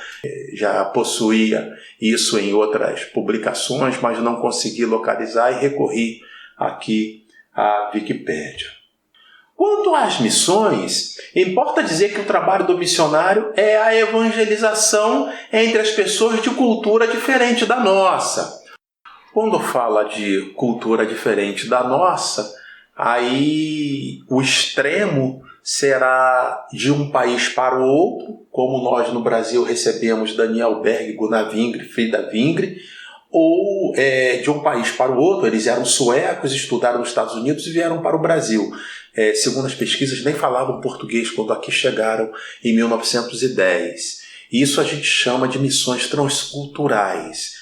já possuía isso em outras publicações, mas não consegui localizar e recorri aqui à Wikipédia. Quanto às missões, importa dizer que o trabalho do missionário é a evangelização entre as pessoas de cultura diferente da nossa. Quando fala de cultura diferente da nossa, aí o extremo será de um país para o outro, como nós no Brasil recebemos Daniel Berg, Gunnar Wingre, Frida Wingre, ou de um país para o outro. Eles eram suecos, estudaram nos Estados Unidos e vieram para o Brasil. Segundo as pesquisas, nem falavam português quando aqui chegaram em 1910. Isso a gente chama de missões transculturais.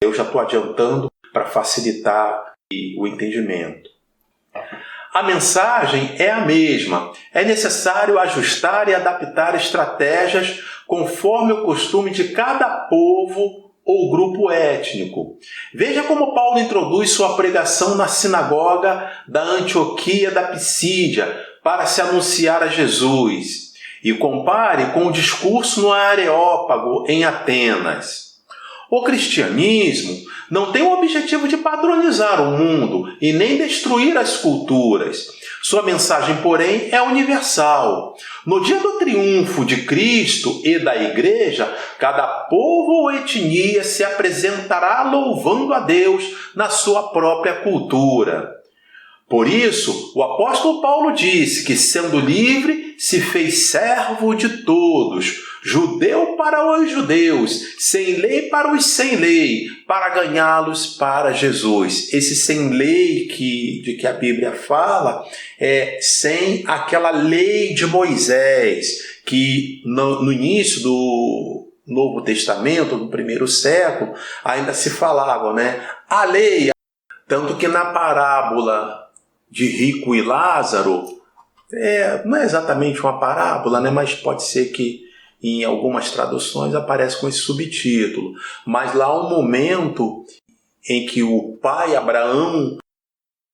Eu já estou adiantando para facilitar o entendimento. A mensagem é a mesma. É necessário ajustar e adaptar estratégias conforme o costume de cada povo ou grupo étnico. Veja como Paulo introduz sua pregação na sinagoga da Antioquia da Pisídia para se anunciar a Jesus, e compare com o discurso no Areópago, em Atenas. O cristianismo não tem o objetivo de padronizar o mundo e nem destruir as culturas. Sua mensagem, porém, é universal. No dia do triunfo de Cristo e da Igreja, cada povo ou etnia se apresentará louvando a Deus na sua própria cultura. Por isso, o apóstolo Paulo disse que, sendo livre, se fez servo de todos, judeu para os judeus, sem lei para os sem lei, para ganhá-los para Jesus. Esse sem lei de que a Bíblia fala é sem aquela lei de Moisés, que no início do Novo Testamento, no primeiro século, ainda se falava, né? A lei, tanto que na parábola de Rico e Lázaro, não é exatamente uma parábola, né? Mas pode ser que em algumas traduções aparece com esse subtítulo. Mas lá há um momento em que o pai Abraão,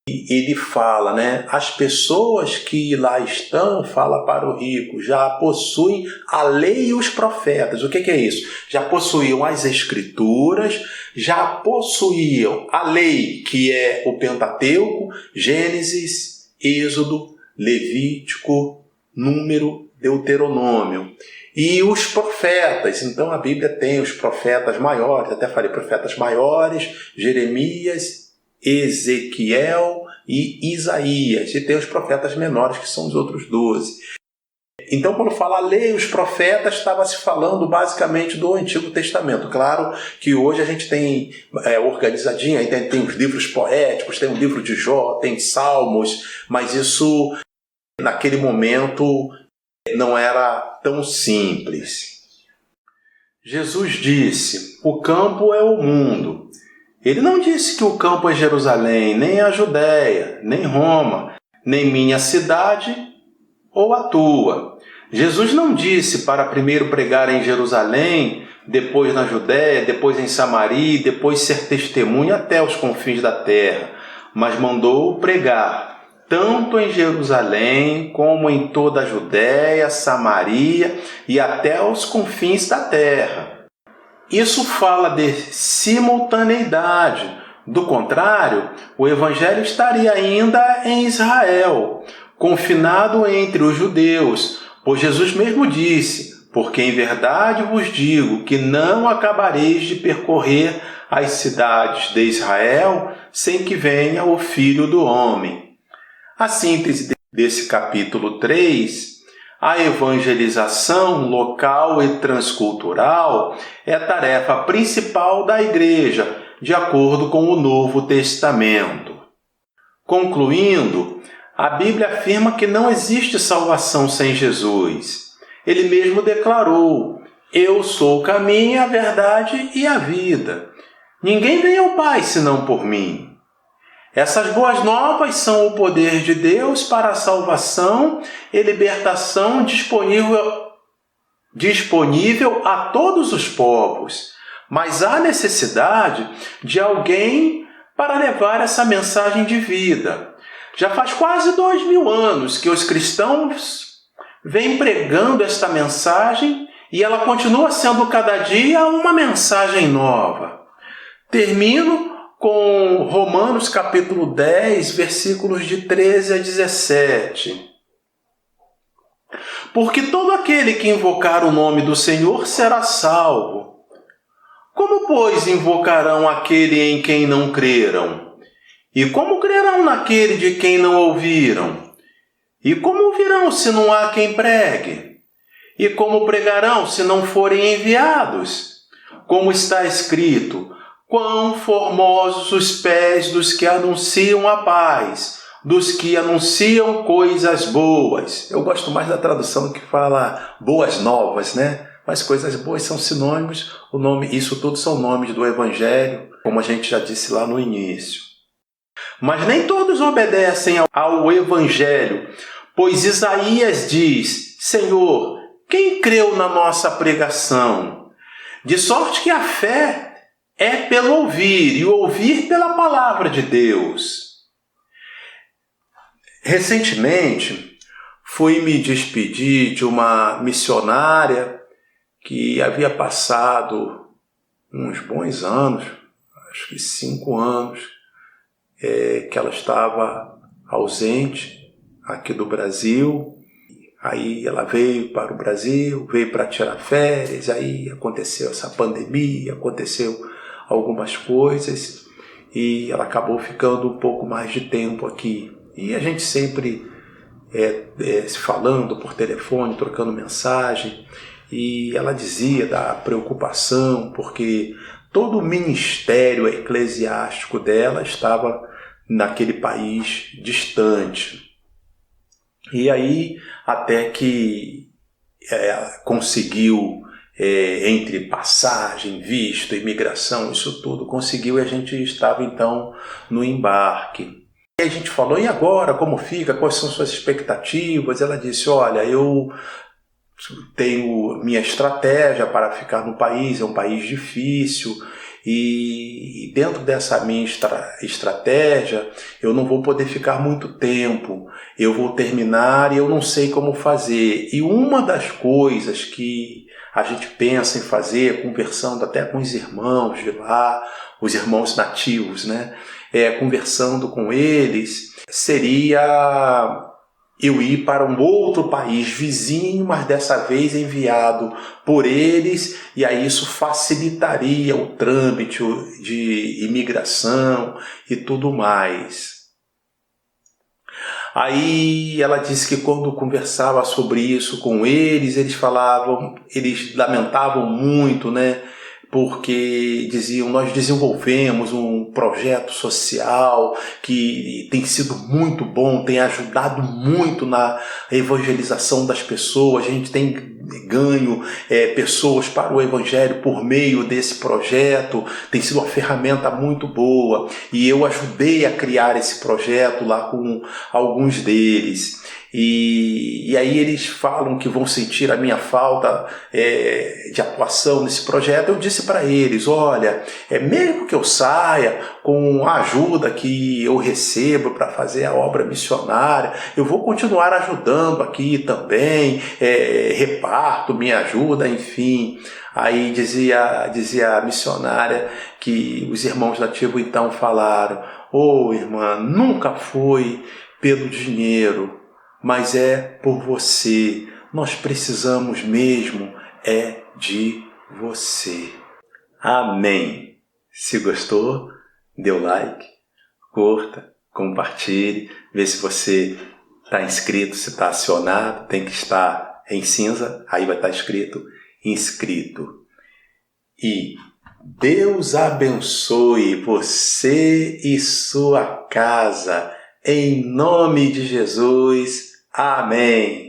ele fala, né? As pessoas que lá estão, fala para o rico, já possuem a lei e os profetas. O que é isso? Já possuíam as escrituras, já possuíam a lei, que é o Pentateuco, Gênesis, Êxodo, Levítico, Número, Deuteronômio. E os profetas, então a Bíblia tem os profetas maiores, até falei profetas maiores, Jeremias, Ezequiel e Isaías, e tem os profetas menores, que são os outros 12. Então, quando fala a lei, os profetas, estava se falando basicamente do Antigo Testamento. Claro que hoje a gente tem organizadinho, aí tem os livros poéticos, tem o livro de Jó, tem Salmos, mas isso, naquele momento, não era tão simples. Jesus disse, o campo é o mundo. Ele não disse que o campo é Jerusalém, nem a Judéia, nem Roma, nem minha cidade ou a tua. Jesus não disse para primeiro pregar em Jerusalém, depois na Judéia, depois em Samaria, depois ser testemunha até os confins da terra, mas mandou pregar tanto em Jerusalém como em toda a Judéia, Samaria e até os confins da terra. Isso fala de simultaneidade. Do contrário, o Evangelho estaria ainda em Israel, confinado entre os judeus, pois Jesus mesmo disse, porque em verdade vos digo que não acabareis de percorrer as cidades de Israel sem que venha o Filho do Homem. A síntese desse capítulo 3, a evangelização local e transcultural é a tarefa principal da Igreja, de acordo com o Novo Testamento. Concluindo, a Bíblia afirma que não existe salvação sem Jesus. Ele mesmo declarou, eu sou o caminho, a verdade e a vida. Ninguém vem ao Pai senão por mim. Essas boas novas são o poder de Deus para a salvação e libertação disponível a todos os povos. Mas há necessidade de alguém para levar essa mensagem de vida. Já faz quase 2000 anos que os cristãos vêm pregando esta mensagem e ela continua sendo cada dia uma mensagem nova. Termino com Romanos capítulo 10, versículos de 13 a 17. Porque todo aquele que invocar o nome do Senhor será salvo. Como, pois, invocarão aquele em quem não creram? E como crerão naquele de quem não ouviram? E como ouvirão se não há quem pregue? E como pregarão se não forem enviados? Como está escrito, quão formosos os pés dos que anunciam a paz, dos que anunciam coisas boas. Eu gosto mais da tradução que fala boas novas, né? Mas coisas boas são sinônimos, isso tudo são nomes do Evangelho, como a gente já disse lá no início. Mas nem todos obedecem ao Evangelho, pois Isaías diz, Senhor, quem creu na nossa pregação? De sorte que a fé é pelo ouvir, e ouvir pela palavra de Deus. Recentemente, fui me despedir de uma missionária que havia passado uns bons anos, acho que 5 anos, que ela estava ausente aqui do Brasil. Aí ela veio para o Brasil, veio para tirar férias, aí aconteceu essa pandemia, aconteceu algumas coisas e ela acabou ficando um pouco mais de tempo aqui. E a gente sempre se falando por telefone, trocando mensagem, e ela dizia da preocupação, porque todo o ministério eclesiástico dela estava naquele país distante. E aí, até que conseguiu, entre passagem, visto, imigração, isso tudo conseguiu, e a gente estava então no embarque. E a gente falou, e agora, como fica? Quais são suas expectativas? Ela disse, olha, eu tenho minha estratégia para ficar no país, é um país difícil, e dentro dessa minha estratégia eu não vou poder ficar muito tempo, eu vou terminar e eu não sei como fazer. E uma das coisas que a gente pensa em fazer, conversando até com os irmãos de lá, os irmãos nativos, né? Conversando com eles, seria eu ir para um outro país vizinho, mas dessa vez enviado por eles, e aí isso facilitaria o trâmite de imigração e tudo mais. Aí ela disse que quando conversava sobre isso com eles, eles lamentavam muito, né? Porque diziam, nós desenvolvemos um projeto social que tem sido muito bom, tem ajudado muito na evangelização das pessoas, a gente tem ganho pessoas para o evangelho por meio desse projeto, tem sido uma ferramenta muito boa, e eu ajudei a criar esse projeto lá com alguns deles. E aí eles falam que vão sentir a minha falta de atuação nesse projeto. Eu disse para eles, olha, mesmo que eu saia com a ajuda que eu recebo para fazer a obra missionária, eu vou continuar ajudando aqui também, reparto minha ajuda, enfim. Aí dizia a missionária que os irmãos nativos então falaram, irmã, nunca foi pelo dinheiro, mas é por você. Nós precisamos mesmo de você. Amém. Se gostou, dê o like, curta, compartilhe, vê se você está inscrito, se está acionado, tem que estar em cinza, aí vai estar escrito inscrito. E Deus abençoe você e sua casa. Em nome de Jesus. Amém.